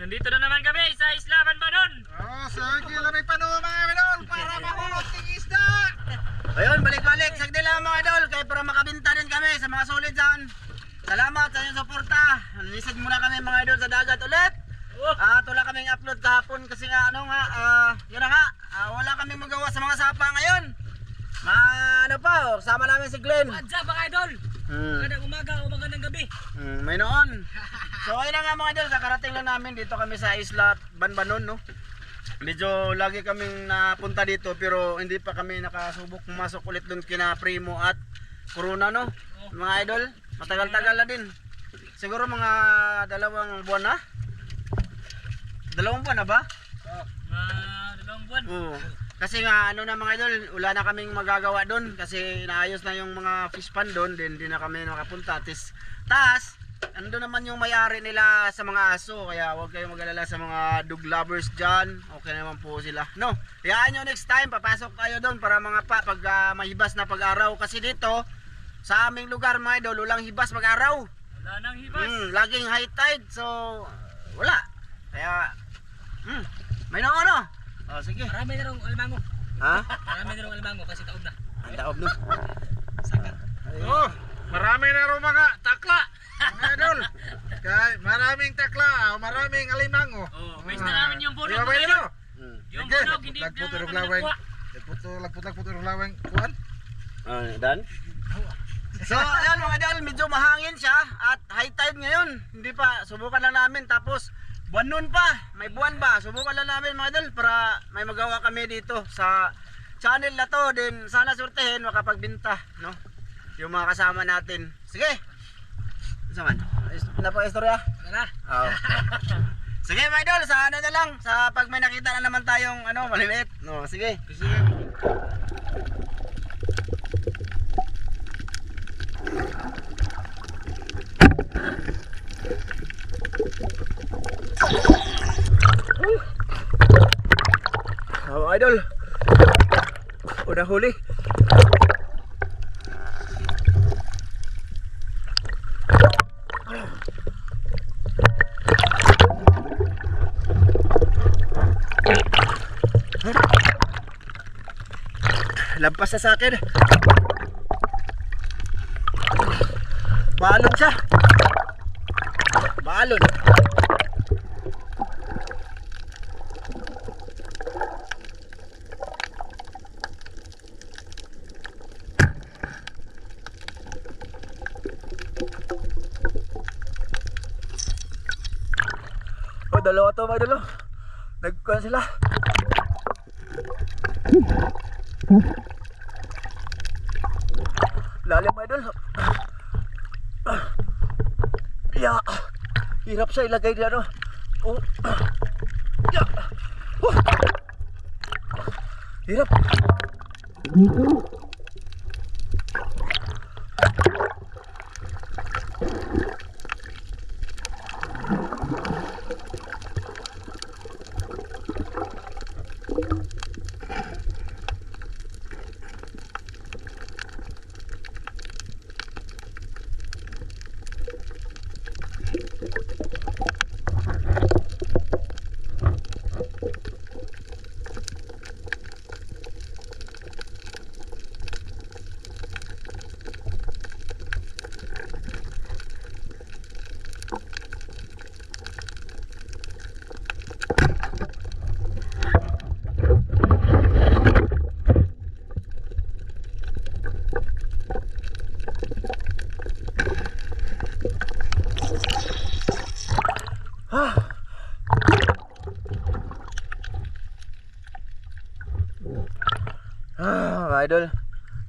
nandito na naman kami sa Isla Banbanon. Oh, sige lang may panuha mga idol para mahulog ng isda. Ayun, balik-balik. Sagdi lang mga idol, kaya para makabinta din kami sa mga solid dyan. Salamat sa inyong suporta. Nilisad muna kami mga idol sa dagat ulit. Wala kaming upload kahapon kasi nga yun na nga, wala kaming magawa sa mga sapa ngayon. Sama namin si Glenn. What's up mga idol? Magandang umaga o magandang gabi. May noon. So ayun na nga mga idol, kakarating lang namin dito kami sa Isla Banbanon, no. Medyo lagi kaming napunta dito pero hindi pa kami nakasubok pumasok ulit doon kina Primo at Corona, no. Mga idol, matagal-tagal na din. Siguro mga 2 buwan na. 2 buwan na ba? Mga 2 buwan. Oo. Kasi nga na mga idol, wala na kaming magagawa doon kasi naayos na yung mga fish pond doon, din hindi na kami nakapunta. Tas ando naman yung may-ari nila sa mga aso, kaya huwag kayong mag-alala sa mga dog lovers dyan. Okay naman po sila, no? Hayaan nyo next time, papasok tayo doon para mga pag mahibas na pag-araw. Kasi dito sa aming lugar mga idol, walang hibas pag-araw. Wala nang hibas. Laging high tide, so wala. Kaya may no. Oh, sige. Marami na rong almango. Ha? Marami na rong almango kasi taob na. Ang taob no. Sakat. Oh, marami na rin mga takla. Mga idol. Kaya maraming takla, maraming alimango. Oh, base na namin yung bunog. Di ba ba yun? Yung bunog hindi na Lagputo kami ng laweng. nakuha. Lagputo ng laweng. Kuhan? Dan? So, ayan mga idol, medyo mahangin siya at high tide ngayon. Hindi pa, subukan lang namin. Tapos, buwan nun pa, may buwan ba? Subukan lang namin mga idol para may magawa kami dito sa channel na to. Din sana surtehin, makapagbinta, no? Yung mga kasama natin. Sige! Saman, napa-istorya? Tara. Oo. Sige mga idol, sa na lang. Sa pag may nakita na naman tayong maliliit. No, sige. Sige. Mga idol, udah huli. Lampas sa akin. Balon siya. Balon. Oh, dalawa to mga idol. Nagkuhan sila. Lalim mga idol. Ya, hirap siya ilagay diyan. Oh. Ya. Hirap. Mga idol,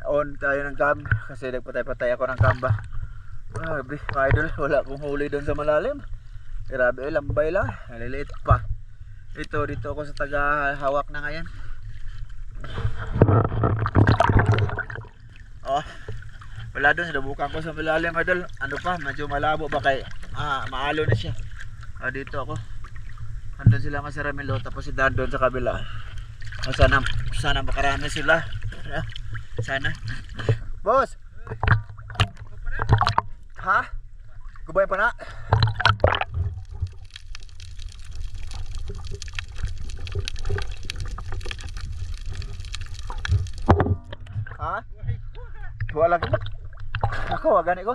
on tayo ng cam kasi nagpatay-patay ako ng kamba. Grabe mga idol, wala akong huli doon sa malalim. Grabe, lambay lang, naliliit pa. Dito ako sa taga-hawak na ngayon. Oh, wala doon, sinubukan ko sa malalim idol. Ano pa, medyo malabo ba kay maalo na siya. Dito ako. Andun sila Masaramilo, tapos si Dan doon sa kabila. Sana makarami sila. Sana. Boss. Ha? Gubay pa na. Wala ka. Ako, gani ko.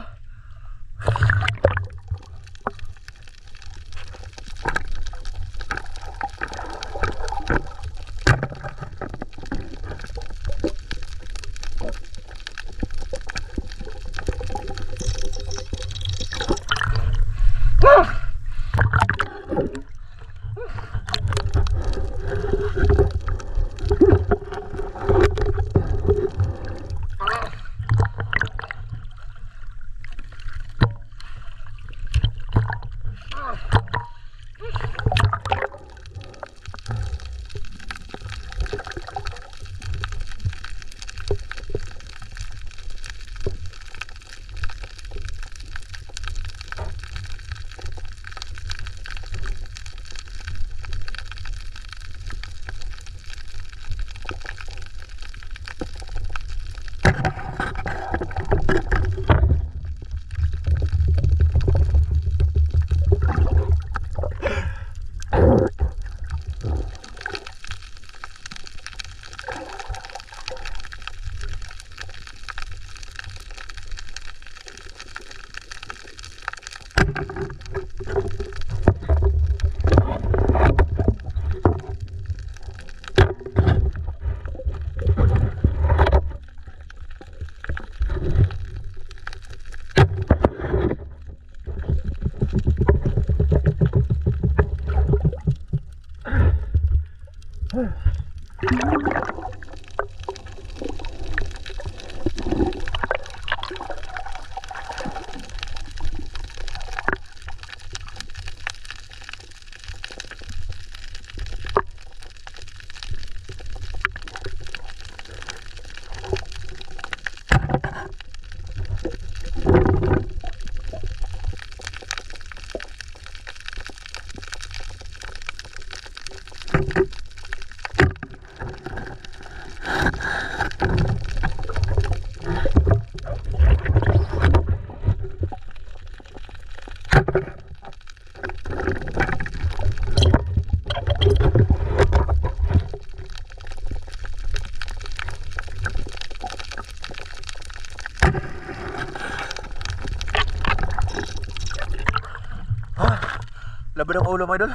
Laban ang ulo mga idol.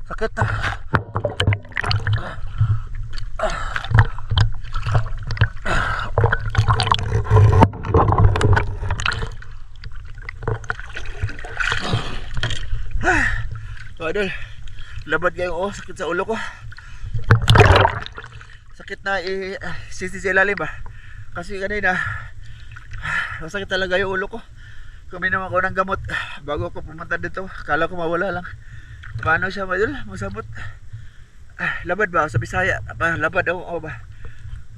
Sakit. Mga idol, labad kayo. Sakit sa ulo ko. Sakit na sisi sa ilalim ba. Kasi kanina masakit talaga yung ulo ko. Kuminom ako ng gamot bago ako pumunta dito. Kala ko mawala lang. Paano siya mga idol? Masabot. Labad ba sa Bisaya? Labad ako ba?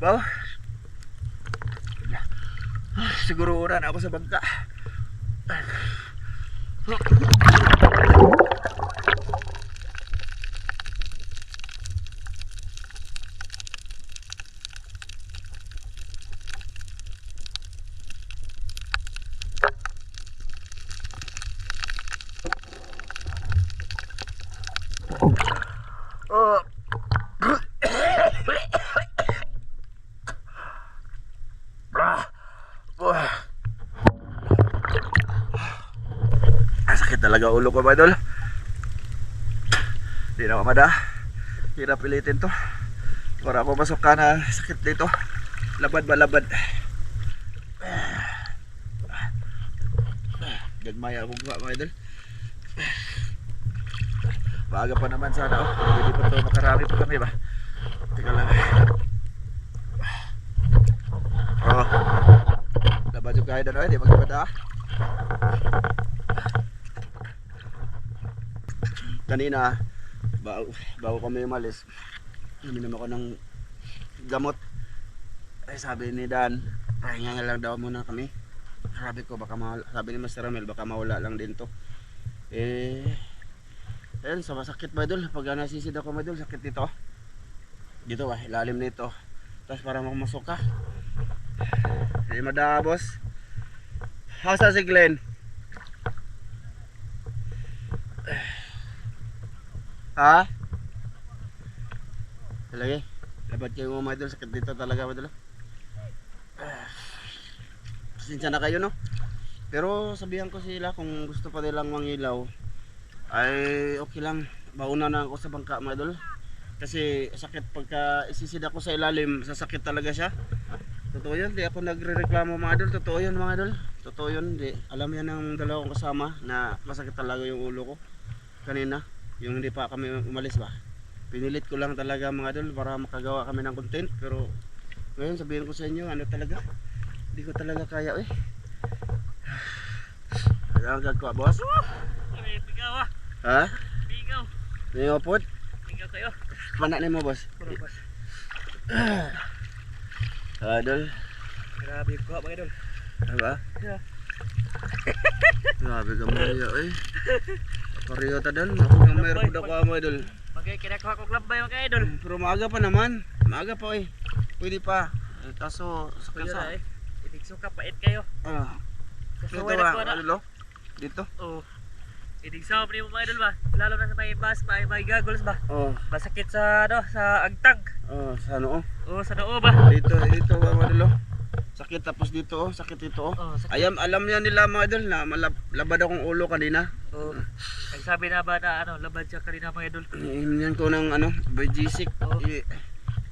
Ba? Siguro uran ako sa bangka. Sakit talaga ulo ko mga idol. Hindi na mamada. Hirap pilitin to para ako masok ka na sakit dito. Labad ba labad? Gagmaya akong mga idol. Maaga pa naman sana. Pwede pa to, makarami pa kami ba? Teka lang. Labad yung kahit ano, hindi magkabada. Kanina bago kami umalis, uminom ako ng gamot. Ay sabi ni Dan, pahinga nga lang daw muna kami. Sabi ko baka sabi ni Master Ramel baka mawala lang din to. Ayun, sa masakit ba idol? Pag nasisid ako mga idol, sakit dito. Dito ba, ilalim nito. Tapos para mamasok ka. Hindi madabos. How's si Glenn? Ha? Talaga labad kayo mga idol, sakit dito talaga mga idol. pasensya na kayo no. Pero sabihan ko sila kung gusto pa nilang mangilaw ay okay lang. Bauna na ako sa bangka mga idol. Kasi sakit pagka isisid ako sa ilalim, sasakit talaga siya. Totoo yun, di ako nagre-reklamo mga idol. Totoo yun mga idol. Totoo yun, di. Alam yan ng dalawang kasama na masakit talaga yung ulo ko. Kanina, yung hindi pa kami umalis ba. Pinilit ko lang talaga mga idol para makagawa kami ng content. Pero ngayon sabihin ko sa inyo, ano talaga, hindi ko talaga kaya eh. Kailangan gagawin boss. Ay, bigaw ah. Ha? Bigaw. Ngayon po, Bigaw kayo. mana ni mo boss. Puro boss. Idol, Grabe ko mga idol. diba? Yeah. Grabe ka maya eh. Pareho ta dan, ako yung mayroon po ako mga idol. Bagay kinakuha ko glambay mga idol. Pero maaga pa naman, maaga pa eh. Pwede pa. Kaso, Kaya sa na eh. Ibig suka pait kayo. dito Kasaway ba, na ko na. idol? Dito? Oo. Ibig sa mo mga idol ba? Lalo na sa may bus, may goggles ba? Oh, Masakit sa sa agtag. sa ano oh. Oo, sa noo ba? Dito ba mga idol oh. Sakit tapos dito oh, sakit dito oh. Oo, sakit. Alam yan nila mga idol na labad akong ulo kanina. Oo. Nagsabi na ba na labad siya kanina mga idol? Hinihan ko ng ano, Bajisik. Oo.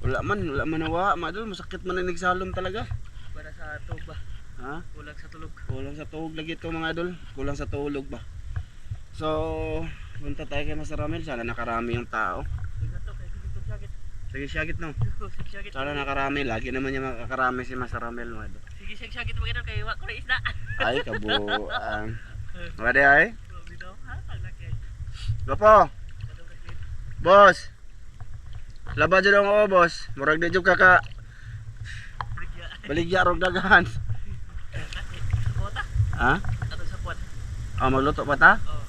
Wala man nawa mga idol, masakit man ang nagsalom talaga. Para sa tulog ba? Ha? Kulang sa tulog. Kulang sa tuhog lagi ito mga idol. Kulang sa tulog ba. So, punta tayo kay Master Ramel. Sana nakarami yung tao. Tingnan to, kaya dito sakit. Sige, syagit no. Sakit. Sana nakarami. Lagi naman niya makakarami si Master Ramel mga idol. Sige, sakit mga idol kay wa ko na isda. Ay, kabuang. Wade ay. Bitaw, ha? Paglaki. Gapo. Boss. Labad dyan ako, boss. Murag di dyan kaka. Baligya rog dagahan. Kota. Ha? Ato sa puwan. Magluto pa ta? Oo.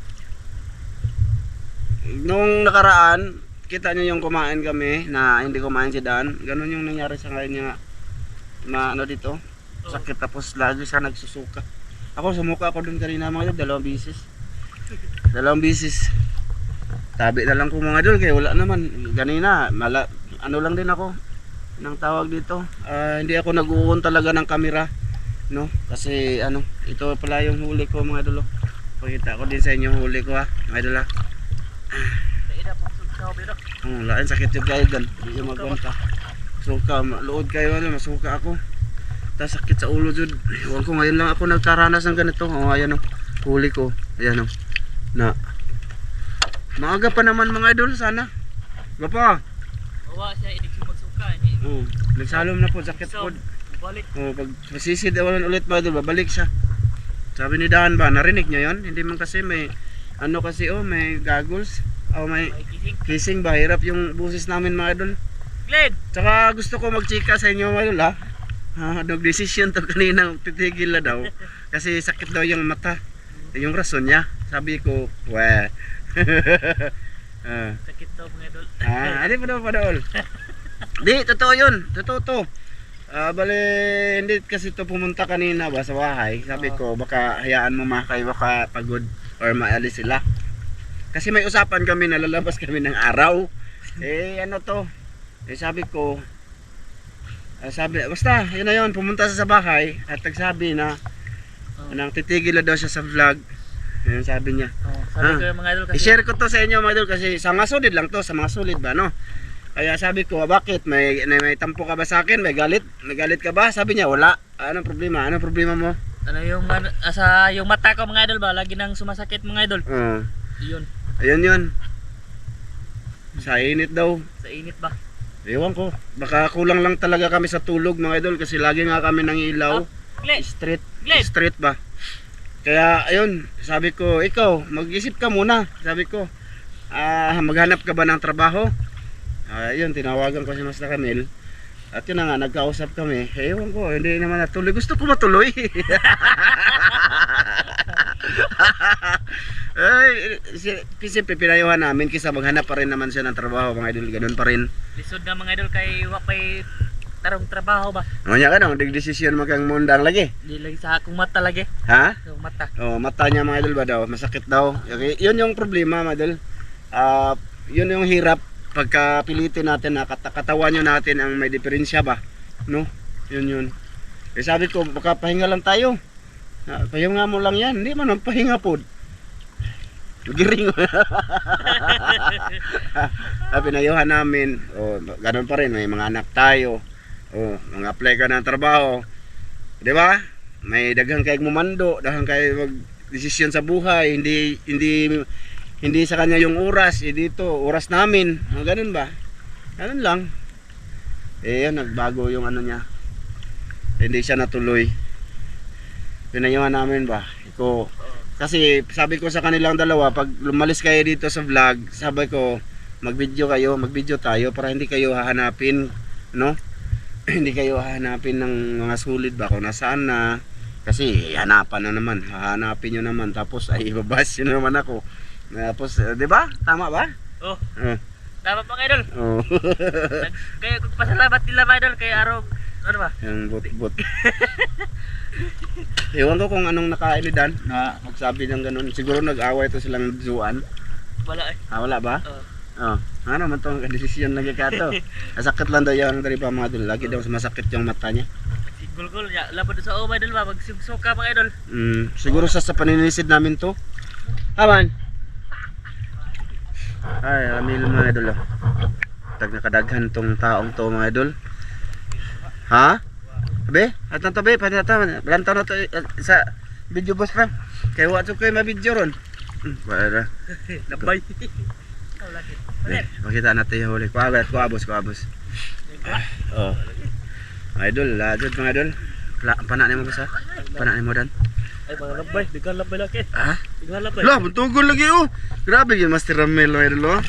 Nung nakaraan, kita nyo yung kumain kami na hindi kumain si Dan. Ganon yung nangyari sa kanya na ano dito. Sakit tapos lagi siya nagsusuka. Ako sumuka ako dun kanina mga idol, 2 bisis. 2 bisis. Tabi na lang ko mga idol kaya wala naman. Kanina, ano lang din ako nang tawag dito. Hindi ako nag-uun talaga ng kamera. No? Kasi ano, ito pala yung huli ko mga idol. Pakita ko din sa inyo yung huli ko ha, mga idol ha. Naida po sa biro. Lain sakit yung kayo gan. Hindi yung magbanta. Suka, luod kayo ano, masuka ako. Tapos sakit sa ulo jud. Iwan ko ngayon lang ako nagkaranas ng ganito. Ayan o, huli ko. Ayan o. Na. Maaga pa naman mga idol, sana. Gapa. Owa siya idig magsuka. Nagsalom na po, sakit po. Balik. Pag masisid awalan ulit mga idol, babalik siya. Sabi ni Dan ba, narinig niya yon? Hindi man kasi may, ano kasi may goggles. May May kising. kissing ba, hirap yung busis namin mga idol. Glenn! Tsaka gusto ko magchika sa inyo mga idol ha. Nag-decision to kanina, titigil na daw. Kasi sakit daw yung mata. Yung rason niya. Sabi ko, weh. Sakit daw mga idol. Ano pa daw padol? Di, totoo yun. Totoo to. Bale, hindi kasi to pumunta kanina ba sa bahay. Sabi ko, baka hayaan mo makay, baka pagod or maalis sila. Kasi may usapan kami na lalabas kami ng araw. Ano to? Sabi ko, basta, yun na yun, pumunta sa bahay at nagsabi na nang titigil na daw siya sa vlog. Yun sabi niya. Sabi ko yung mga idol kasi I-share ko to sa inyo mga idol kasi sa mga solid lang to, sa mga solid ba no? Kaya sabi ko, bakit? May tampo ka ba sa akin? May galit? May galit ka ba? Sabi niya, wala. Anong problema? Anong problema mo? ano yung sa yung mata ko mga idol ba lagi nang sumasakit mga idol. Yun. Ayun yun. Sa init daw. Sa init ba? Ewan ko. Baka kulang lang talaga kami sa tulog mga idol kasi lagi nga kami nang ilaw. Glenn! Glenn! Street ba? Kaya ayun, sabi ko, ikaw, mag-isip ka muna. Sabi ko, maghanap ka ba ng trabaho? Ayun, tinawagan ko si Master Ramel. At yun na nga, nagkausap kami. Ewan ko, hindi naman natuloy. Gusto ko matuloy. Siyempre pinayuhan namin kisa maghanap pa rin naman siya ng trabaho mga idol. Ganun pa rin. Lisod na mga idol kay wapay tarong trabaho ba? Manya ka nang digdesisyon magkang mundang lagi. Di lagi sa akong mata lagi. Ha? Sa mata. Mata niya mga idol ba daw? Masakit daw. Okay. Yun yung problema mga idol. Yun yung hirap pagka pilitin natin na katawan nyo natin ang may diferensya ba. No? Yun. Kaya sabi ko, baka pahinga lang tayo. Pahinga mo lang yan. Hindi man, pahinga po. Giring. Pinayuhan namin. Ganun pa rin, may mga anak tayo. Mag-apply ka ng trabaho. Di ba? May daghang kayong mumando, daghang kayo mag-desisyon sa buhay. Hindi sa kanya yung oras. Dito, oras namin. Ganun ba? Ganun lang. Yan, nagbago yung ano niya. Hindi siya natuloy. Pinayuhan namin ba? Kasi sabi ko sa kanilang dalawa, pag lumalis kayo dito sa vlog, sabi ko, mag-video tayo para hindi kayo hahanapin, no? Hindi kayo hahanapin ng mga sulit ba kung nasaan na. Kasi hanapan na naman, hahanapin nyo naman, tapos ay ibabas nyo naman ako. Tapos, di ba? Tama ba? Oh. Tama mga idol. Oh. Kaya pasalamat nila mga idol kay araw ano ba? Yung bot. Ewan ko kung anong nakain ni Dan na magsabi ng ganun. Siguro nag-away to silang zuan. Wala eh. Wala ba? Oo. Ano man tong desisyon lagi ka to. Nasakit lang daw yung dari pa mga idol. Lagi daw masakit yung mata niya. Si Gulgul, labad sa mga idol ba? Magsugsuka mga idol. Siguro sa paninisid namin to. Aman. Ay, amil mga idol. Tag nakadaghan tong taong to mga idol. Ha? Be, atang tabi, panata, lantaw na to sa video boss pa. Kaya wa kayo ma-video ron. Para. Labay. Makita natin yung huli. Kuabos. Idol, lajod mga idol. Panak mo boss ha? Panak mo Dan. Ay mga labay, bigyan labay laki. Ha? Bigyan labay. Lah, buntugol lagi oh. Grabe yung Master Ramel idol oh.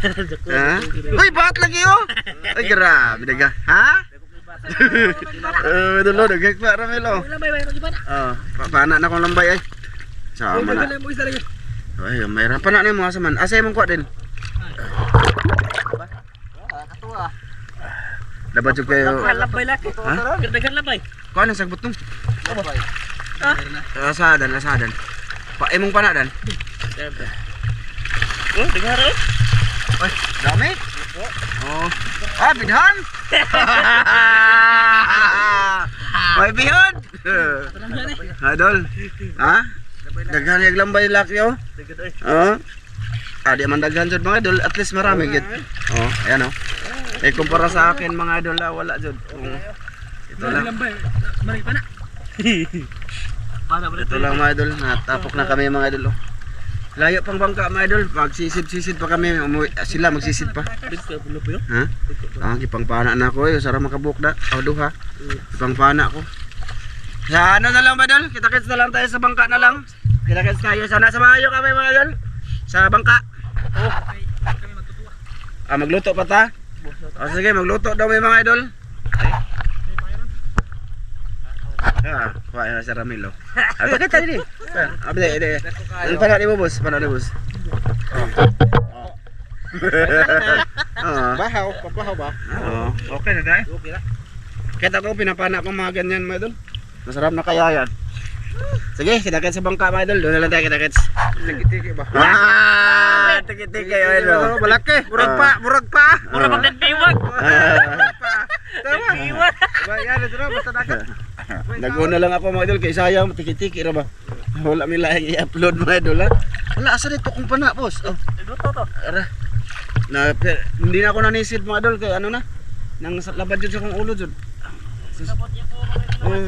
Ha? Uy, bahat lagi oh. Ay, grabe daga. Ha? Idol oh, dagag pa Ramel oh. Labay ba yung gibana? Panak na kong lambay ay. Sama na. Ay, mayroon panak na mo asaman. Asay mong kuha din. Katuwa. Dapat juga kayo. Labay laki. Ha? Dagan labay. Kuha nang sagbot nung. Labay. Asadan. Pak emong panak Dan. Oh, dengar oh. Ay, dami. Oh. Bidhan. May bihon. Idol. Ha? Daghan yung lambay laki oh. Di man daghan jud mga idol, at least marami gid. Ayan oh. Kumpara sa akin mga idol, wala jud. Ito lang. Mari pa na. Ito lang mga idol, natapok na kami mga idol oh. Layo pang bangka mga idol, magsisid pa kami, sila magsisid pa. Ha? Ipangpana na ako sarang makabuk na. Duha. Ipangpana ko. Sa ano na lang mga idol, kita-kits na lang tayo sa bangka na lang. Kita-kits tayo, sana samayo kami mga idol. Sa bangka. Kami magtutuwa. Magluto pa ta? Sige, magluto daw may mga idol. Kuha na sa Ramilo. Bakit tayo din? Abde. Panak ni bos. Bahaw ba? Okay na tayo. Okay na. Kita ko pinapana ko mga ganyan mga idol. Masarap na kaya yan. Sige, kita-kits sa bangka mga idol. Doon na lang tayo kita-kits. Tiki ba? Tiki-tiki kayo idol. Malaki. Murag pa. Mura magdagdiwag. Tama. Iwan. Bayan ito na basta dagat. Naguna lang ako mga idol kay sayang tiki-tiki ra ba. Wala mi laing i-upload mga idol ha. Wala asa dito kung pana boss. Luto to. Hindi na ako nanisid mga idol kay ano na. Nang labad jud sa kong ulo jud.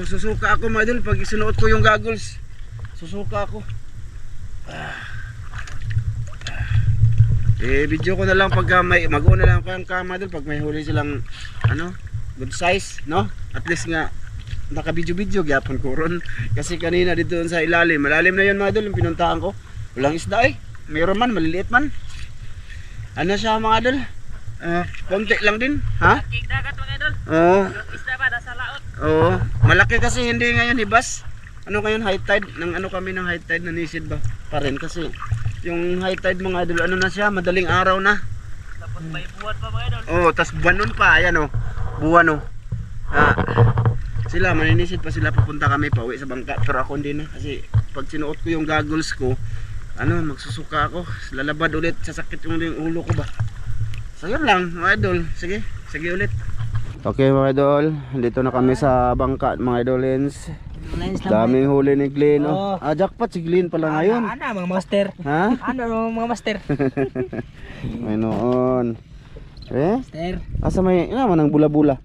Susuka ako mga idol pag sinuot ko yung goggles. Susuka ako. Video ko na lang pag may mag-una lang ko yung mga idol pag may huli silang ano, good size, no? At least nga naka-video gyapon ko ron. Kasi kanina dito sa ilalim, malalim na yun mga idol yung pinuntahan ko. Walang isda eh. Mayroon man, maliliit man. Ano siya mga idol? Konti lang din, ha? King dagat mga idol. Oo. Isda ba nasa laot? Oo. Malaki kasi hindi ngayon hibas. Ano ngayon high tide? Nang ano kami ng high tide, nanisid ba? Pa rin kasi yung high tide mga idol, ano na siya, madaling araw na. Tapos may buwan pa mga idol. Oo, tas buwan pa, ayan oh. Buwan oh. Sila, maninisid pa sila, pupunta kami pauwi sa bangka. Pero ako hindi na, kasi pag sinuot ko yung goggles ko, ano, magsusuka ako. Lalabad ulit, sasakit yung ulo ko ba. So yun lang, mga idol. Sige ulit. Okay mga idol, dito na kami sa bangka mga idolins. Daming huli ni Glenn. Oh. Ah, jackpot si Glenn pala ngayon. Ano mga master? Ha? Ano mga master? May noon. Master. Asa may naman ang bula-bula.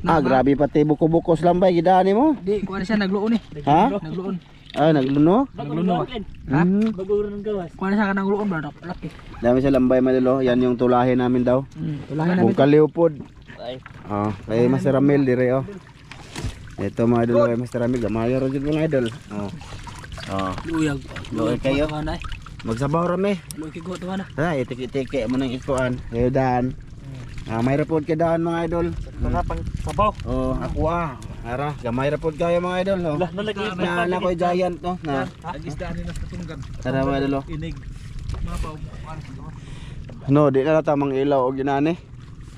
Ah, grabe pati buko-bukos lambay gidani mo. Di, kuha na siya nagluon eh. Ha? Nagluon. Ah, nagluno? Nagluno. Ha? Baguro ng gawas. Kuha na siya ka nagluon ba? Laki. Dami sa lambay madalo. Yan yung tulahin namin daw. Tulahin namin. Kung kaliupod. Ay. Oh, kay Master Ramil dire oh. Ito mga idol, kay Master Ramil gamaya ro jud mga idol. Oh. Oh. Luyag. Luyag kayo. Magsabaw rami. Luyag ko to na. Ha, itik-itike mo nang ikuan. Kayo daan. Ah, may report ka daan mga idol. Mga pang sabaw. Oh, ako Ara, gamay report kayo mga idol, oh. Lah, nalagi Na ko giant no na. Agisdaan nila sa tunggan. Tara mga idol. Oh. Inig. Mapaw. No, di na tamang ilaw og ginani.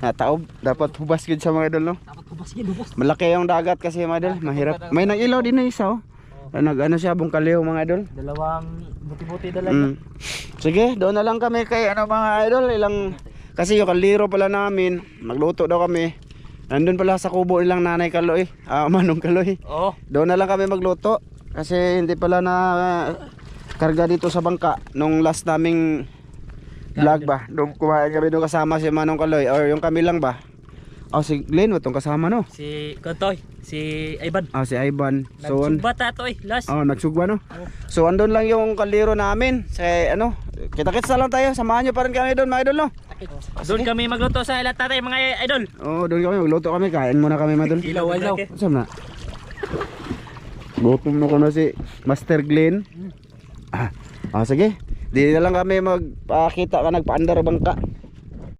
Na taob, dapat hubas gid sa mga idol no. Dapat hubas gid, hubas. Malaki yung dagat kasi mga idol, mahirap. May nag-ilaw din na isa oh. Nag-ano siya bungkaliw mga idol. Dalawang buti-buti dalaga. Sige, doon na lang kami kay ano mga idol, ilang kasi yung kaliro pala namin, magluto daw kami. Nandun pala sa kubo nilang Nanay Kaloy, Manong Kaloy. Oo. Doon na lang kami magluto kasi hindi pala na karga dito sa bangka nung last naming vlog ba. Doon kumain kami doon kasama si Manong Kaloy or yung kami lang ba. Oh, si Glenn watong kasama no. Si Kontoy, si Ivan. Ah, si Ivan. So Nagsugba to last. oh, nagsugba no. So andun lang yung kaliro namin. Sa ano, kita-kits na lang tayo. Samahan niyo pa rin kami doon, mga idol no. Doon kami magluto sa ilat tatay mga idol. Oh, doon kami magluto kami. Kain muna kami mga idol. Ilaw. Saan na? Gutom na ko na si Master Glenn. Ah, sige. Di na lang kami magpakita ka nagpaandar bangka.